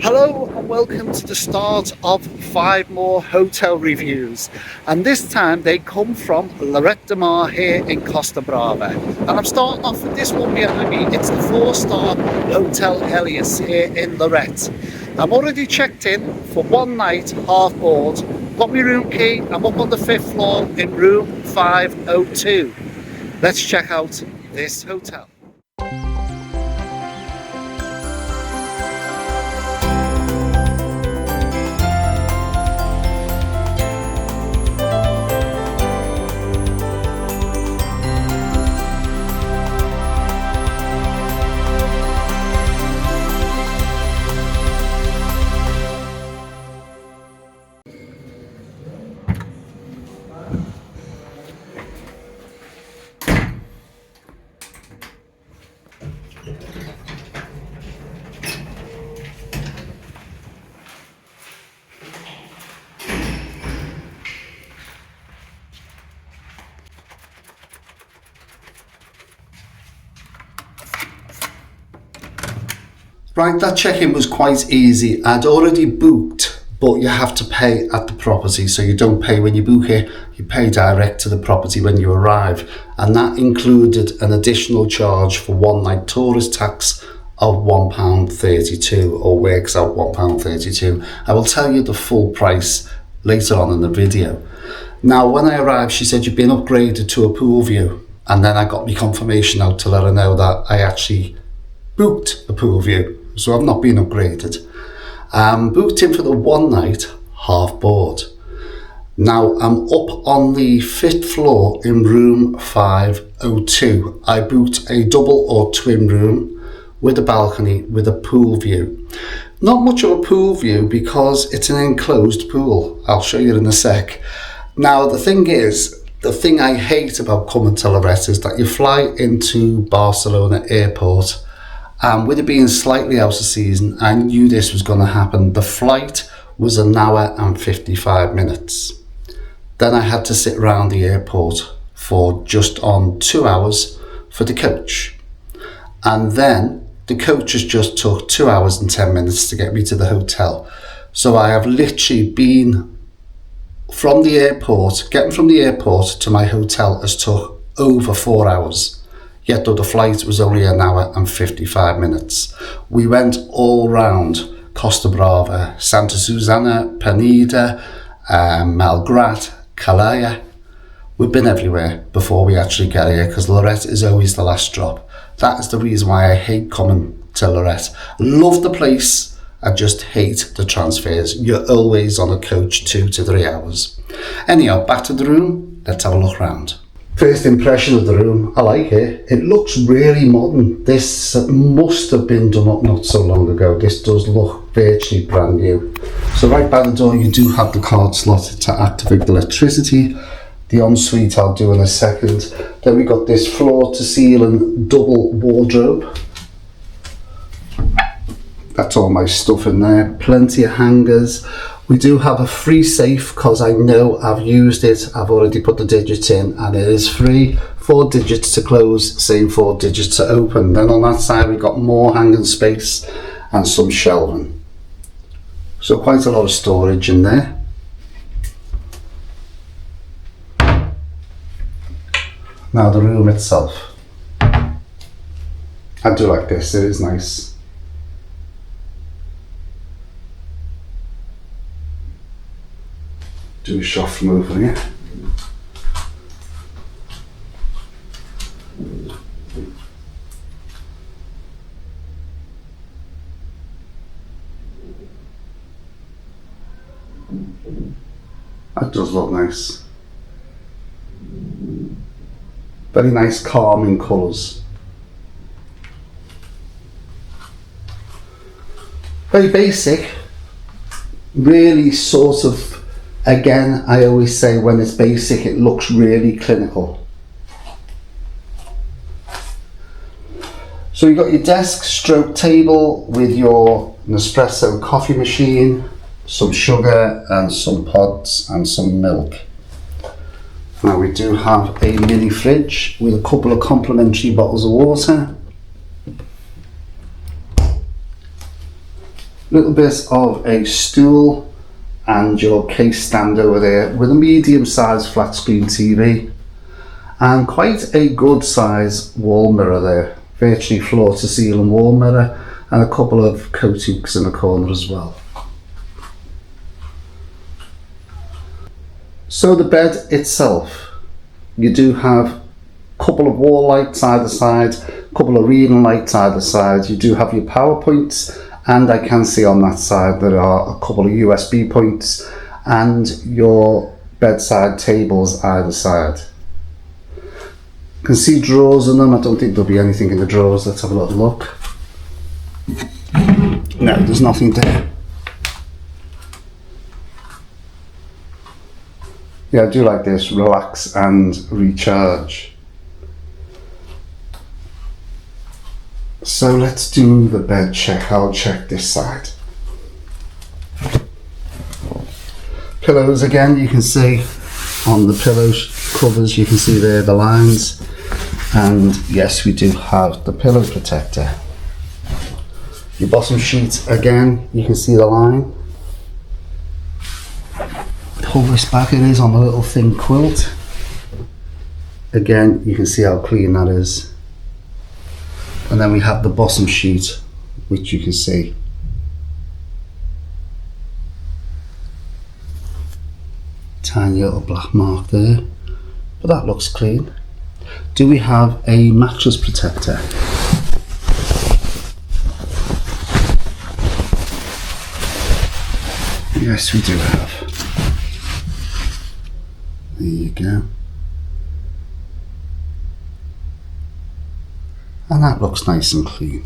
Hello and welcome to the start of 5 more hotel reviews, and this time they come from Lloret De Mar here in Costa Brava, and I'm starting off with this one behind me. It's the 4-star Hotel HELIOS here in Lloret. I'm already checked in for one night, half board, got my room key. I'm up on the 5th floor in room 502. Let's check out this hotel. Right, that check-in was quite easy. I'd already booked, but you have to pay at the property. So you don't pay when you book it, you pay direct to the property when you arrive. And that included an additional charge for one night tourist tax of £1.32, or works out £1.32. I will tell you the full price later on in the video. Now, when I arrived, she said you've been upgraded to a pool view. And then I got my confirmation out to let her know that I actually booked a pool view. So I've not been upgraded. Booked in for the one night, half board. Now I'm up on the 5th floor in room 502. I booked a double or twin room with a balcony with a pool view. Not much of a pool view because it's an enclosed pool. I'll show you in a sec. Now the thing is, the thing I hate about coming to Lloret is that you fly into Barcelona airport, and with it being slightly out of season, I knew this was going to happen. The flight was 1 hour and 55 minutes. Then I had to sit around the airport for just on 2 hours for the coach. And then the coaches just took 2 hours and 10 minutes to get me to the hotel. So I have literally been from the airport, getting from the airport to my hotel has took over 4 hours. Yet though the flight was only 1 hour and 55 minutes. We went all round Costa Brava, Santa Susana, Peneda, Malgrat, Calaya. We've been everywhere before we actually get here because Lloret is always the last drop. That is the reason why I hate coming to Lloret. Love the place, I just hate the transfers. You're always on a coach 2 to 3 hours. Anyhow, back to the room, let's have a look round. First impression of the room, I like it. It looks really modern. This must have been done up not so long ago. This does look virtually brand new. So right by the door you do have the card slot to activate the electricity. The ensuite I'll do in a second. Then we got this floor to ceiling double wardrobe. That's all my stuff in there. Plenty of hangers. We do have a free safe because I know I've used it. I've already put the digits in and it is free. 4 digits to close, same 4 digits to open. Then on that side we've got more hanging space and some shelving. So quite a lot of storage in there. Now the room itself. I do like this, it is nice. Do a shot from over here. That does look nice. Very nice calming colours. Very basic. Really sort of, again, I always say when it's basic, it looks really clinical. So you've got your desk stroke table with your Nespresso coffee machine, some sugar and some pods and some milk. Now we do have a mini fridge with a couple of complimentary bottles of water. Little bit of a stool and your case stand over there with a medium-sized flat screen TV and quite a good size wall mirror there, virtually floor to ceiling wall mirror, and a couple of coat hooks in the corner as well. So the bed itself, you do have a couple of wall lights either side, a couple of reading lights either side. You do have your power points, and I can see on that side there are a couple of USB points and your bedside tables either side. You can see drawers in them. I don't think there'll be anything in the drawers. Let's have a little look. No, there's nothing there. Yeah, I do like this, relax and recharge. So let's do the bed check. I'll check this side. Pillows again, you can see on the pillow covers, you can see there the lines. And yes, we do have the pillow protector. Your bottom sheet again, you can see the line. Pull this back, it is on a little thin quilt. Again, you can see how clean that is. And then we have the bottom sheet, which you can see. Tiny little black mark there, but that looks clean. Do we have a mattress protector? Yes, we do have. There you go. And that looks nice and clean.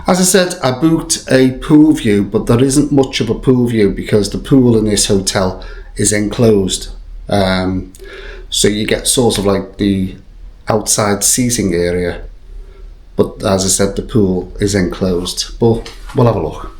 As I said, I booked a pool view, but there isn't much of a pool view because the pool in this hotel is enclosed. So you get sort of like the outside seating area. But as I said, the pool is enclosed. But we'll have a look.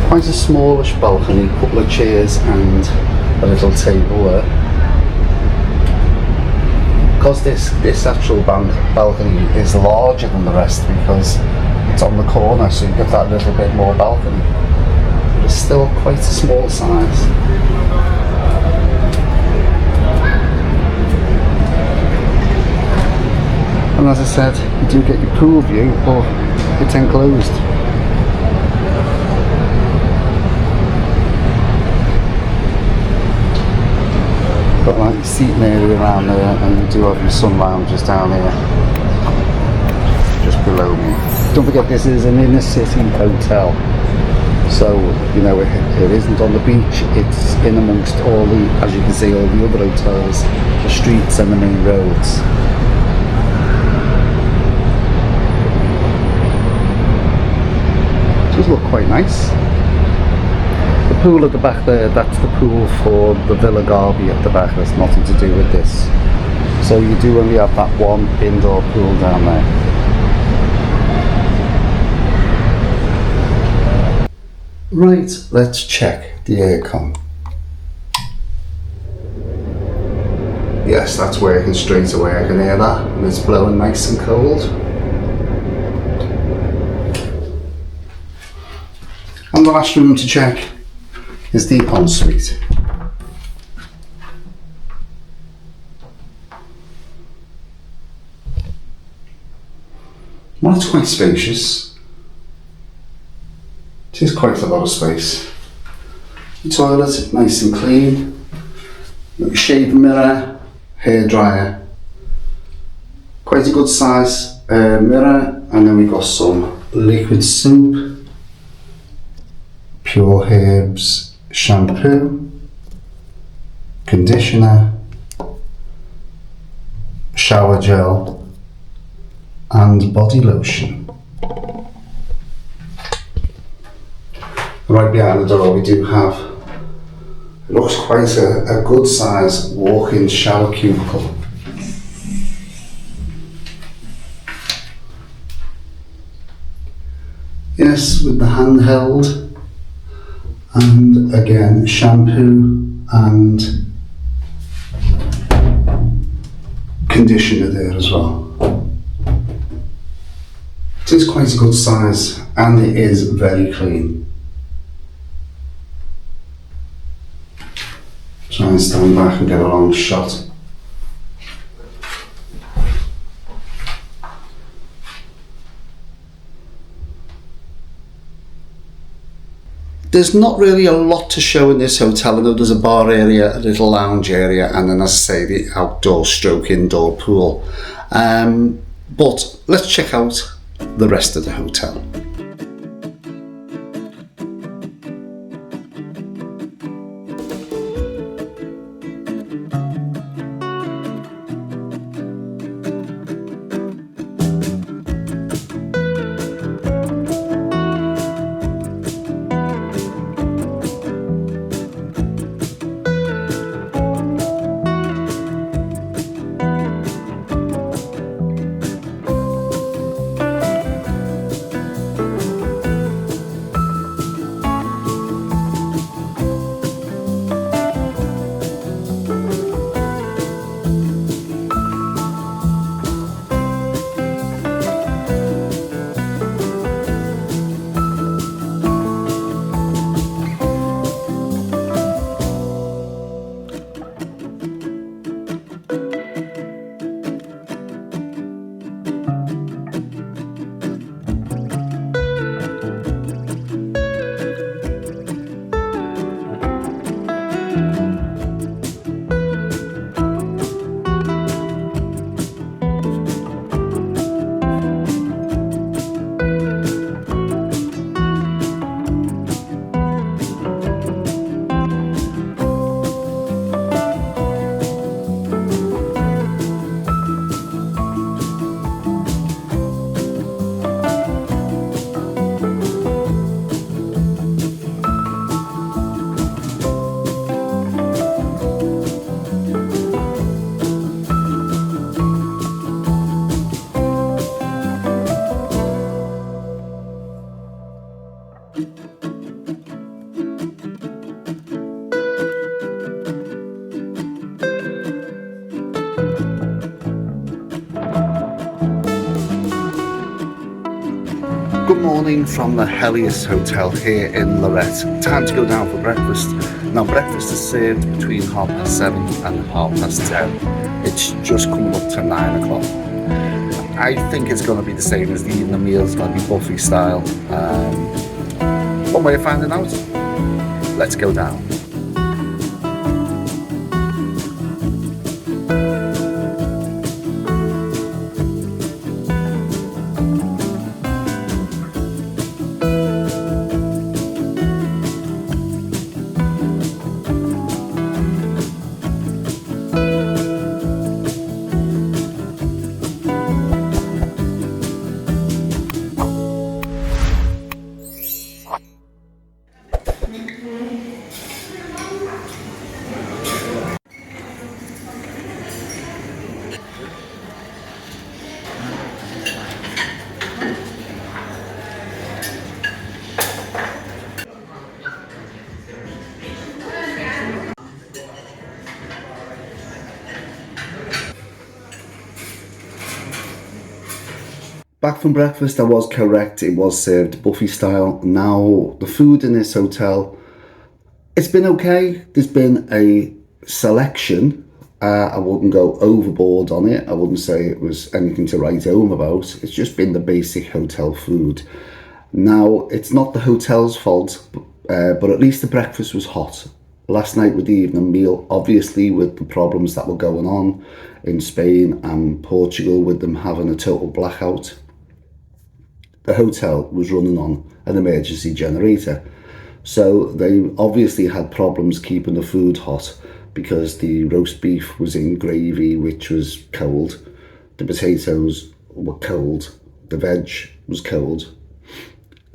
Quite a smallish balcony, couple of chairs and a little table there. Because this actual balcony is larger than the rest because it's on the corner, so you get that little bit more balcony. But it's still quite a small size. And as I said, you do get your pool view, but it's enclosed. Got like seating area around there, and you do have your sun lounges down here just below me. Don't forget, this is an inner city hotel, so you know it isn't on the beach. It's in amongst all the, as you can see, all the other hotels, the streets and the main roads. It does look quite nice. The pool at the back there, that's the pool for the Villa Garby at the back. That's nothing to do with this. So you do only have that one indoor pool down there. Right, let's check the aircon. Yes, that's working straight away. I can hear that, and it's blowing nice and cold. And the last room to check is the ensuite. Well, it's quite spacious. It is quite a lot of space. The toilet, nice and clean. Got your shaving mirror, hair dryer. Quite a good size mirror, and then we've got some liquid soap, Pure Herbs shampoo, conditioner, shower gel, and body lotion. Right behind the door we do have, it looks quite a good size walk-in shower cubicle. Yes, with the handheld And again, shampoo and conditioner there as well. It is quite a good size and it is very clean. Try and stand back and get a long shot. There's not really a lot to show in this hotel. I know there's a bar area, a little lounge area, and then, as I say, the outdoor stroke indoor pool. But let's check out the rest of the hotel. Good morning from the HELIOS Hotel here in Lloret. Time to go down for breakfast. Now breakfast is served between 7:30 and 10:30. It's just coming up to 9 o'clock. I think it's going to be the same as the evening meal. It's going to be buffet style. One way of finding out. Let's go down. Back from breakfast, I was correct. It was served buffet style. Now, the food in this hotel, it's been okay. There's been a selection. I wouldn't go overboard on it. I wouldn't say it was anything to write home about. It's just been the basic hotel food. Now, it's not the hotel's fault, but at least the breakfast was hot. Last night with the evening meal, obviously with the problems that were going on in Spain and Portugal with them having a total blackout, the hotel was running on an emergency generator. So they obviously had problems keeping the food hot because the roast beef was in gravy, which was cold. The potatoes were cold. The veg was cold.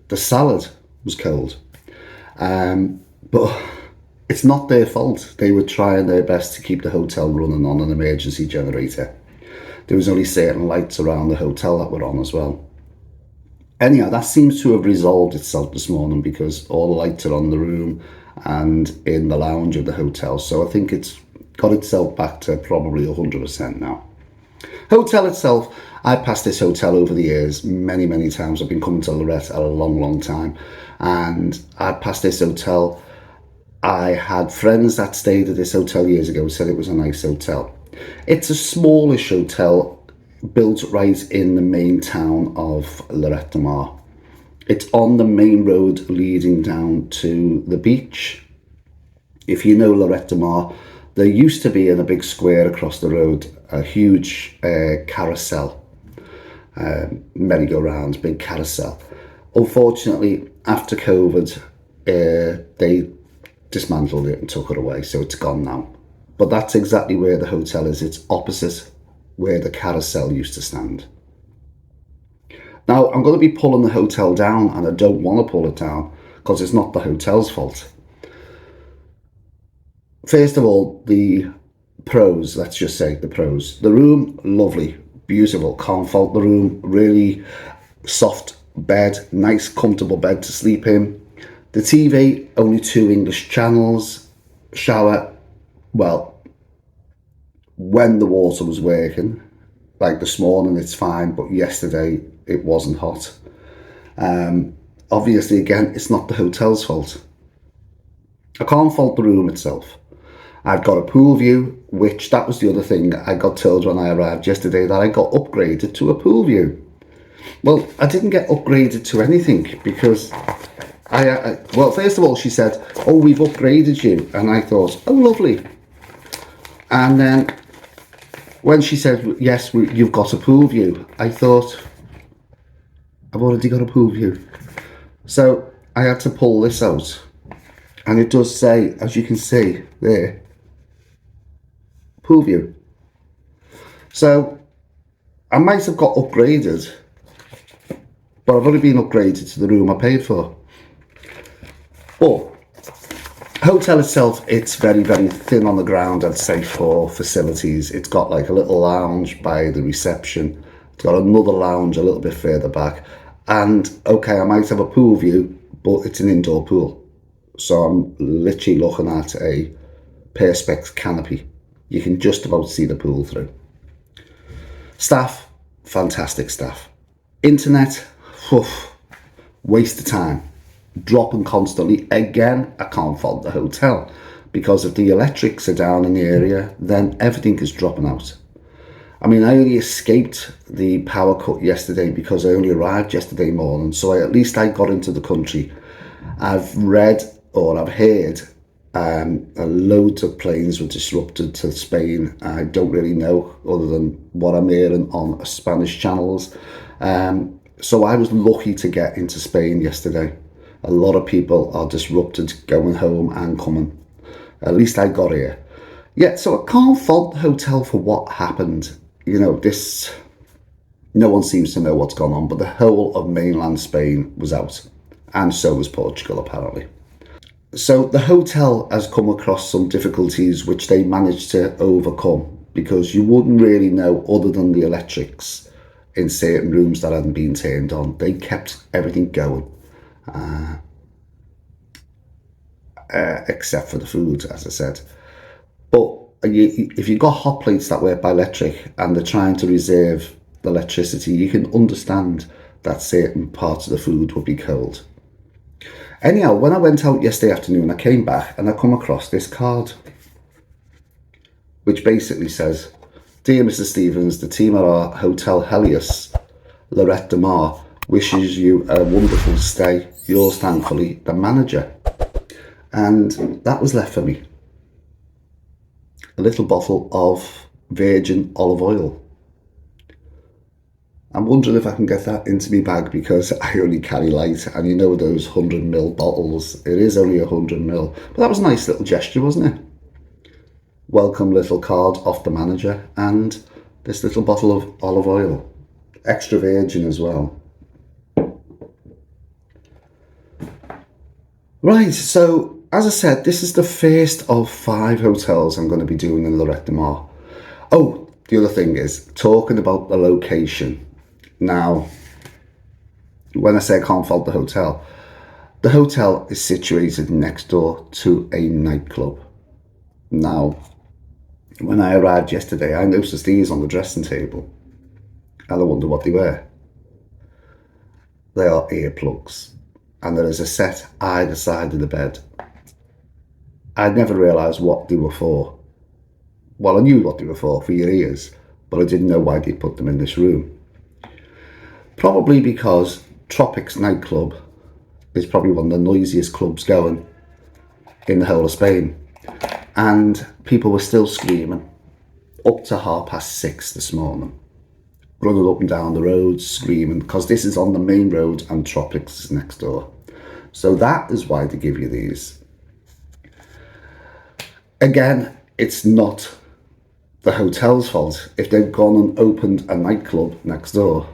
The salad was cold. But it's not their fault. They were trying their best to keep the hotel running on an emergency generator. There was only certain lights around the hotel that were on as well. Anyhow, that seems to have resolved itself this morning because all the lights are on the room and in the lounge of the hotel. So I think it's got itself back to probably 100% now. Hotel itself, I passed this hotel over the years many, many times. I've been coming to Lloret a long, long time. And I passed this hotel. I had friends that stayed at this hotel years ago said it was a nice hotel. It's a smallish hotel built right in the main town of Lloret De Mar. It's on the main road leading down to the beach. If you know Lloret De Mar, there used to be in a big square across the road a huge carousel, merry-go-round, big carousel. Unfortunately, after COVID, they dismantled it and took it away, so it's gone now. But that's exactly where the hotel is. It's opposite where the carousel used to stand. Now, I'm going to be pulling the hotel down, and I don't want to pull it down because it's not the hotel's fault. First of all, the pros, let's just say the pros. The room, lovely, beautiful, can't fault the room. Really soft bed, nice comfortable bed to sleep in. The TV, only 2 English channels. Shower, well, when the water was working, like this morning it's fine, but yesterday it wasn't hot. Obviously, again, it's not the hotel's fault. I can't fault the room itself. I've got a pool view, which that was the other thing I got told when I arrived yesterday, that I got upgraded to a pool view. Well, I didn't get upgraded to anything because well, first of all, she said, oh, we've upgraded you. And I thought, oh, lovely. And then when she said, yes, you've got a pool view, I thought, I've already got a pool view. So I had to pull this out. And it does say, as you can see there, pool view. So I might have got upgraded, but I've only been upgraded to the room I paid for. But hotel itself, it's very, very thin on the ground, I'd say, for facilities. It's got like a little lounge by the reception. It's got another lounge a little bit further back. And okay, I might have a pool view, but it's an indoor pool. So I'm literally looking at a perspex canopy. You can just about see the pool through. Staff, fantastic staff. Internet, waste of time. Dropping constantly. Again, I can't fault the hotel, because if the electrics are down in the area, then everything is dropping out. I mean, I only escaped the power cut yesterday because I only arrived yesterday morning, so at least I got into the country. I've read, or I've heard, loads of planes were disrupted to Spain. I don't really know, other than what I'm hearing on Spanish channels. So I was lucky to get into Spain yesterday. A lot of people are disrupted going home and coming. At least I got here. Yeah, so I can't fault the hotel for what happened. You know, no one seems to know what's gone on, but the whole of mainland Spain was out. And so was Portugal, apparently. So the hotel has come across some difficulties which they managed to overcome, because you wouldn't really know, other than the electrics in certain rooms that hadn't been turned on. They kept everything going. Except for the food, as I said. But if you've got hot plates that work by electric and they're trying to reserve the electricity, you can understand that certain parts of the food would be cold. Anyhow, when I went out yesterday afternoon, I came back and I come across this card, which basically says, "Dear Mr. Stevens, the team at our Hotel HELIOS, Lloret De Mar, wishes you a wonderful stay. Yours thankfully, the manager." And that was left for me. A little bottle of virgin olive oil. I'm wondering if I can get that into my bag, because I only carry light, and you know those 100ml bottles, it is only 100ml. But that was a nice little gesture, wasn't it? Welcome little card off the manager, and this little bottle of olive oil. Extra virgin as well. Right, so as I said, this is the first of 5 hotels I'm going to be doing in Lloret De Mar. Oh, the other thing is, talking about the location. Now, when I say I can't fault the hotel is situated next door to a nightclub. Now, when I arrived yesterday, I noticed these on the dressing table, and I wonder what they were. They are earplugs, and there is a set either side of the bed. I never realised what they were for. Well, I knew what they were for your ears, but I didn't know why they put them in this room. Probably because Tropics nightclub is probably one of the noisiest clubs going in the whole of Spain. And people were still screaming up to 6:30 this morning, running up and down the roads screaming, because this is on the main road and Tropics is next door. So that is why they give you these. Again, it's not the hotel's fault if they've gone and opened a nightclub next door.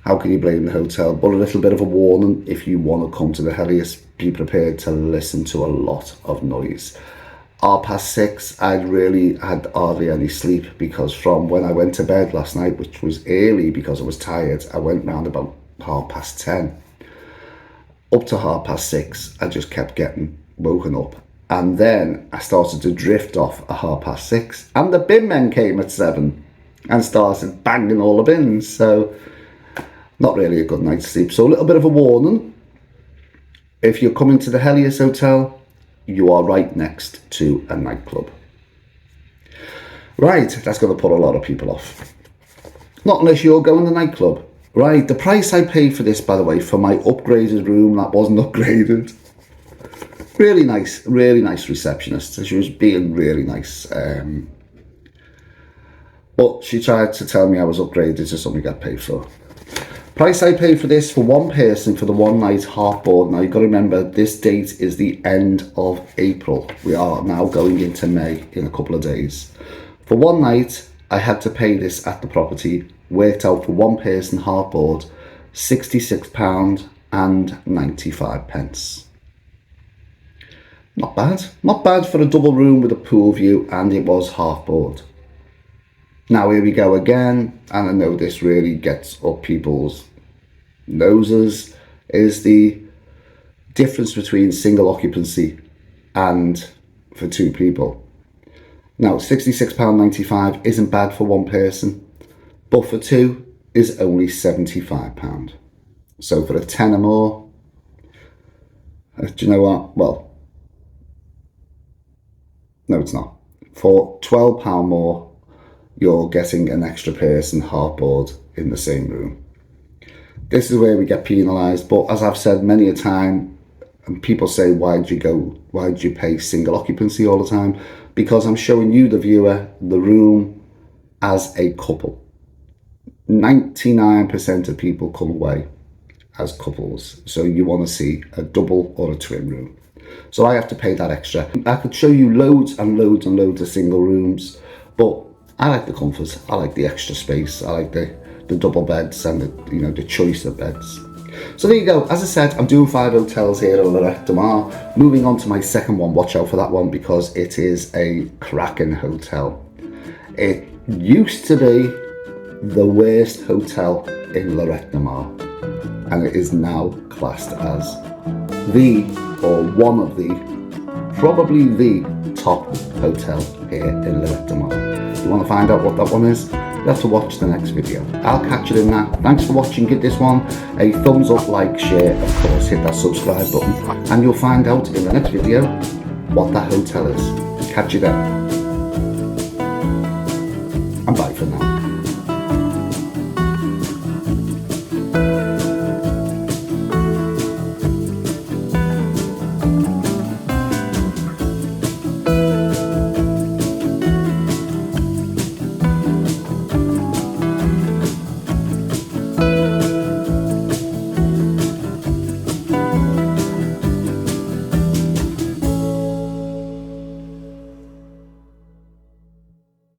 How can you blame the hotel? But a little bit of a warning: if you want to come to the HELIOS, be prepared to listen to a lot of noise. 6:30, I really had hardly any sleep, because from when I went to bed last night, which was early because I was tired, I went round about 10:30. Up to 6:30, I just kept getting woken up. And then I started to drift off at 6:30, and the bin men came at 7 and started banging all the bins. So not really a good night's sleep. So a little bit of a warning: if you're coming to the HELIOS Hotel, you are right next to a nightclub. Right, that's going to put a lot of people off. Not unless you're going to the nightclub. Right, the price I paid for this, by the way, for my upgraded room that wasn't upgraded. Really nice receptionist. She was being really nice. But she tried to tell me I was upgraded to something I got paid for. Price I paid for this for one person for the one night half board. Now you've got to remember, this date is the end of April. We are now going into May in a couple of days. For one night, I had to pay this at the property, worked out for one person half board, £66.95. Not bad for a double room with a pool view, and it was half board. Now here we go again, and I know this really gets up people's noses, is the difference between single occupancy and for two people. Now £66.95 isn't bad for one person, but for two is only £75. So for a tenner more, do you know what? Well, no, it's not. For £12 more, you're getting an extra person half board in the same room. This is where we get penalised. But as I've said many a time, and people say, why do you pay single occupancy all the time? Because I'm showing you, the viewer, the room as a couple. 99% of people come away as couples. So you want to see a double or a twin room. So I have to pay that extra. I could show you loads and loads and loads of single rooms, but I like the comfort, I like the extra space, I like the double beds and the choice of beds. So there you go. As I said, I'm doing 5 hotels here at Lloret De Mar. Moving on to my second one. Watch out for that one, because it is a cracking hotel. It used to be the worst hotel in Lloret De Mar, and it is now classed as one of the, probably the top hotel here in Lloret De Mar. If you want to find out what that one is, you have to watch the next video. I'll catch you in that. Thanks for watching. Give this one a thumbs up, like, share, of course, hit that subscribe button, and you'll find out in the next video what that hotel is. Catch you then. And bye for now.